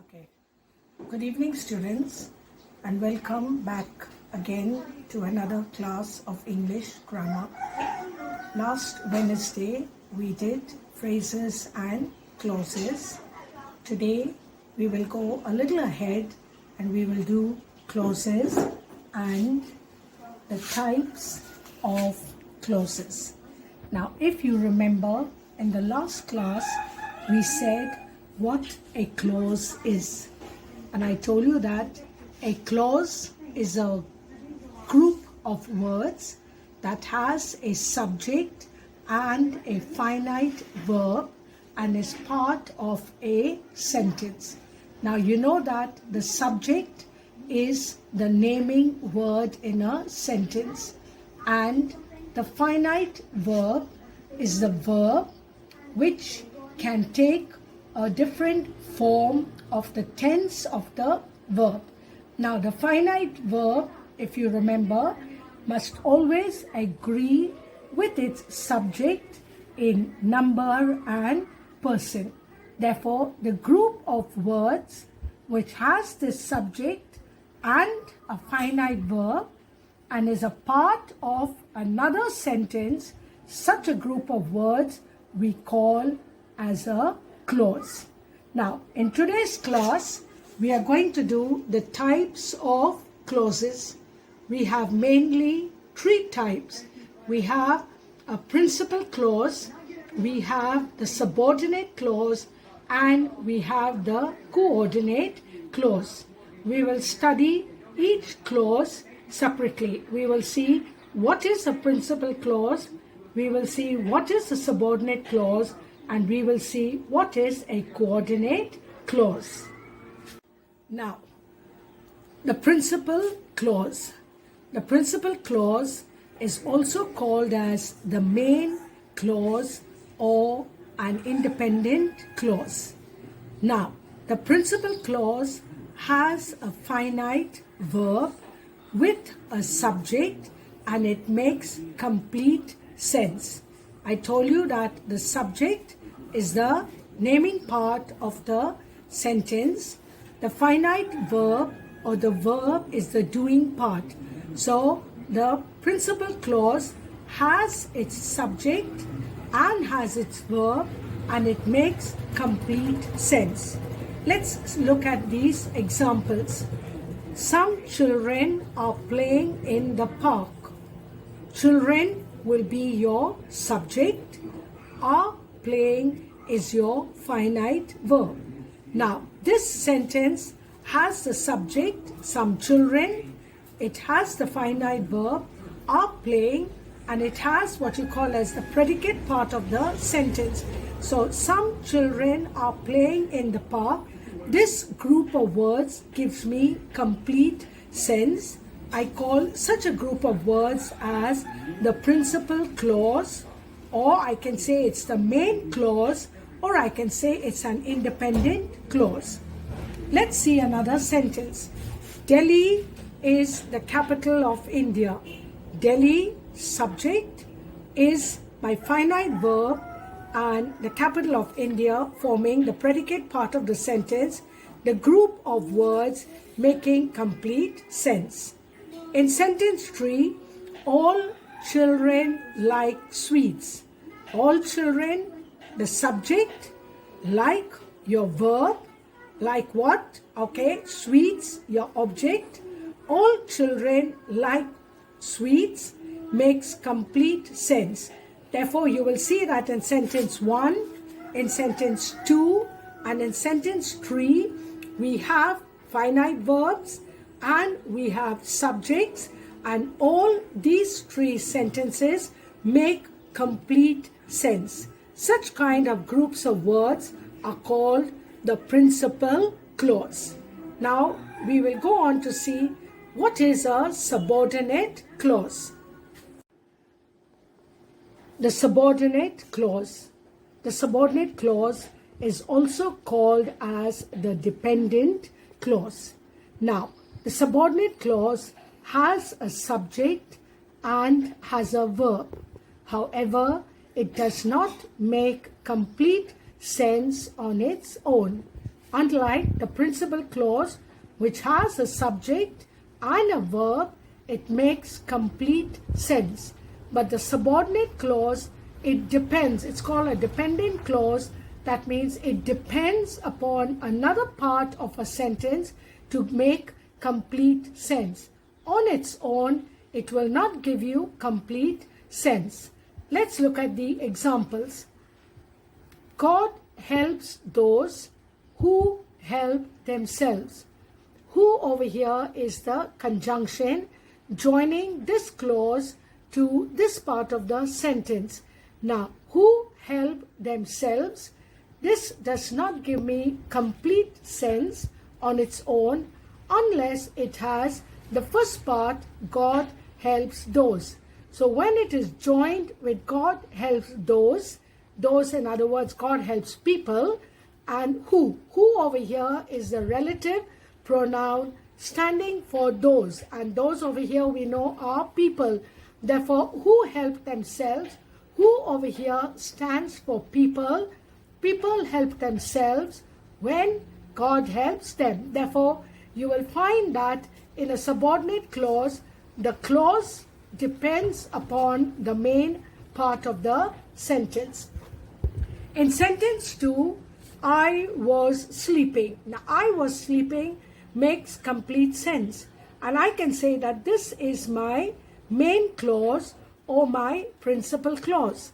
Okay. Good evening, students, and welcome back again to another class of English grammar. Last Wednesday, we did phrases and clauses. Today, we will go a little ahead and we will do clauses and the types of clauses. Now, if you remember, in the last class, we said what a clause is. And I told you that a clause is a group of words that has a subject and a finite verb and is part of a sentence. Now, you know that the subject is the naming word in a sentence, and the finite verb is the verb which can take a different form of the tense of the verb. Now, the finite verb, if you remember, must always agree with its subject in number and person. Therefore, the group of words which has this subject and a finite verb and is a part of another sentence, such a group of words we call as a clause. Now, in today's class, we are going to do the types of clauses. We have mainly three types. We have a principal clause, we have the subordinate clause, and we have the coordinate clause. We will study each clause separately. We will see what is a principal clause, we will see what is a subordinate clause, and we will see what is a coordinate clause. Now, the principal clause. The principal clause is also called as the main clause or an independent clause. Now, the principal clause has a finite verb with a subject and it makes complete sense. I told you that the subject is the naming part of the sentence. The finite verb or the verb is the doing part. So the principal clause has its subject and has its verb and it makes complete sense. Let's look at these examples. Some children are playing in the park. Children will be your subject. Are playing is your finite verb. Now, this sentence has the subject, some children. It has the finite verb, are playing, and it has what you call as the predicate part of the sentence. So, some children are playing in the park. This group of words gives me complete sense. I call such a group of words as the principal clause, or I can say it's the main clause, or I can say it's an independent clause. Let's see another sentence. Delhi is the capital of India. Delhi, subject, is my finite verb and the capital of India forming the predicate part of the sentence, the group of words making complete sense. In sentence 3, all children like sweets. All children, the subject, like your verb, like what? Okay, sweets, your object. All children like sweets makes complete sense. Therefore, you will see that in sentence 1, in sentence 2, and in sentence 3, we have finite verbs and we have subjects, and all these three sentences make complete sense. Such kind of groups of words are called the principal clause. Now, we will go on to see what is a subordinate clause. The subordinate clause. The subordinate clause is also called as the dependent clause. Now, the subordinate clause has a subject and has a verb. However, it does not make complete sense on its own. Unlike the principal clause, which has a subject and a verb, it makes complete sense. But the subordinate clause, it depends. It's called a dependent clause. That means it depends upon another part of a sentence to make complete sense. On its own, it will not give you complete sense. Let's look at the examples. God helps those who help themselves. Who over here is the conjunction joining this clause to this part of the sentence. Now, who help themselves? This does not give me complete sense on its own unless it has the first part, God helps those. So when it is joined with God helps those in other words, God helps people, and who over here is the relative pronoun standing for those, and those over here we know are people. Therefore, who help themselves, who over here stands for people. People help themselves when God helps them. Therefore, you will find that in a subordinate clause, the clause depends upon the main part of the sentence. In sentence 2, I was sleeping. Now, I was sleeping makes complete sense. And I can say that this is my main clause or my principal clause.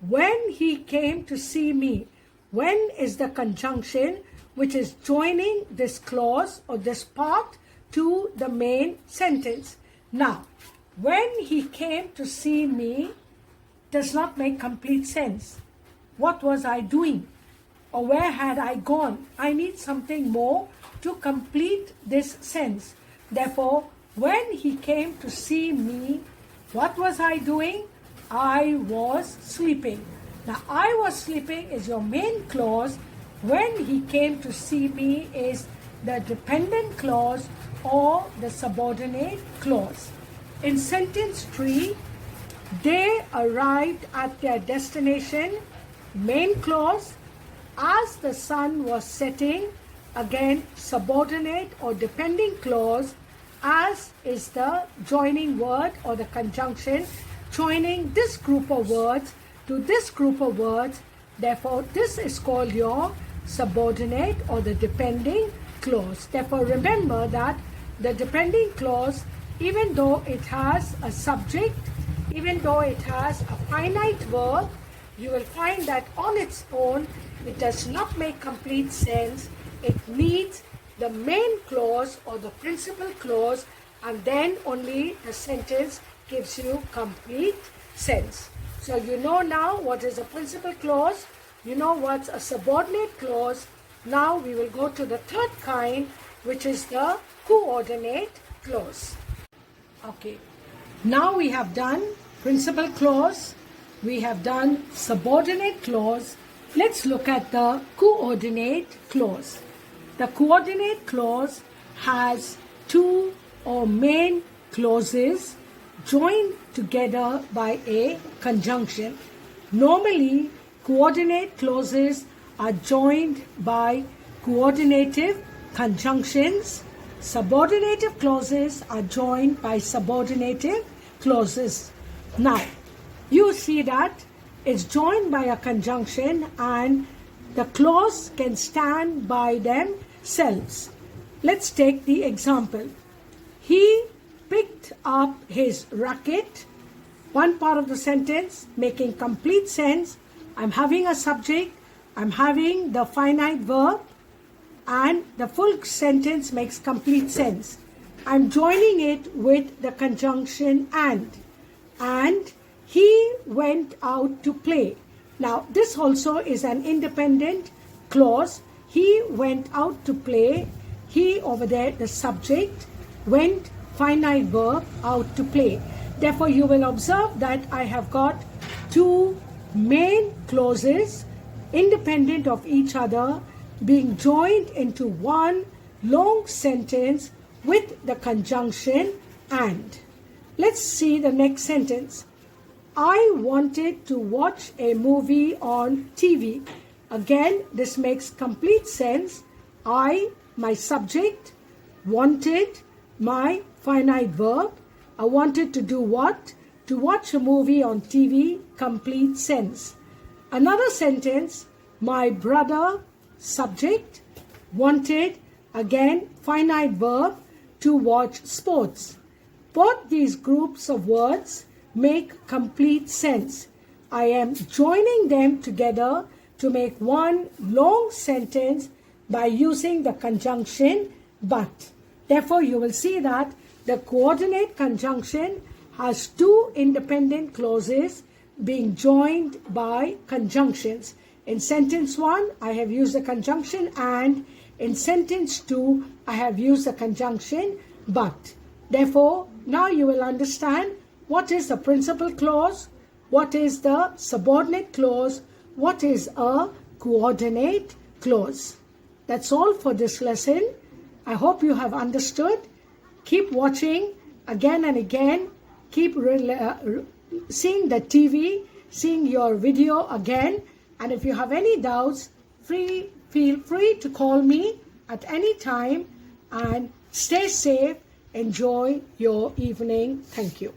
When he came to see me, when is the conjunction which is joining this clause or this part to the main sentence. Now, when he came to see me does not make complete sense. What was I doing? Or where had I gone? I need something more to complete this sense. Therefore, when he came to see me, what was I doing? I was sleeping. Now, I was sleeping is your main clause. When he came to see me is the dependent clause or the subordinate clause. In sentence 3, they arrived at their destination. Main clause, as the sun was setting, again subordinate or depending clause, as is the joining word or the conjunction joining this group of words to this group of words. Therefore, this is called your subordinate or the depending clause. Therefore, remember that the depending clause, even though it has a subject, even though it has a finite verb, you will find that on its own it does not make complete sense. It needs the main clause or the principal clause, and then only the sentence gives you complete sense. So you know now what is a principal clause, you know what's a subordinate clause. Now we will go to the third kind, which is the coordinate clause. Okay, now we have done principal clause, we have done subordinate clause. Let's look at the coordinate clause. The coordinate clause has two or main clauses joined together by a conjunction. Normally, coordinate clauses are joined by coordinative conjunctions. Subordinative clauses are joined by subordinative clauses. Now, you see that it's joined by a conjunction and the clause can stand by themselves. Let's take the example. He picked up his racket. One part of the sentence making complete sense. I'm having a subject, I'm having the finite verb, and the full sentence makes complete sense. I'm joining it with the conjunction and he went out to play. Now, this also is an independent clause. He went out to play. He over there, the subject, went, finite verb, out to play. Therefore, you will observe that I have got two main clauses independent of each other being joined into one long sentence with the conjunction and. Let's see the next sentence. I wanted to watch a movie on TV. Again, this makes complete sense I, my subject, wanted, my finite verb. I wanted to do what? To watch a movie on TV, complete sense. Another sentence, my brother, subject, wanted, again, finite verb, to watch sports. Both these groups of words make complete sense. I am joining them together to make one long sentence by using the conjunction but. Therefore, you will see that the coordinate conjunction has two independent clauses being joined by conjunctions. In sentence 1, I have used the conjunction and. In sentence 2, I have used the conjunction but. Therefore, now you will understand what is the principal clause, what is the subordinate clause, what is a coordinate clause. That's all for this lesson. I hope you have understood. Keep watching again and again. Keep seeing the TV, seeing your video again. And if you have any doubts, feel free to call me at any time, and stay safe. Enjoy your evening. Thank you.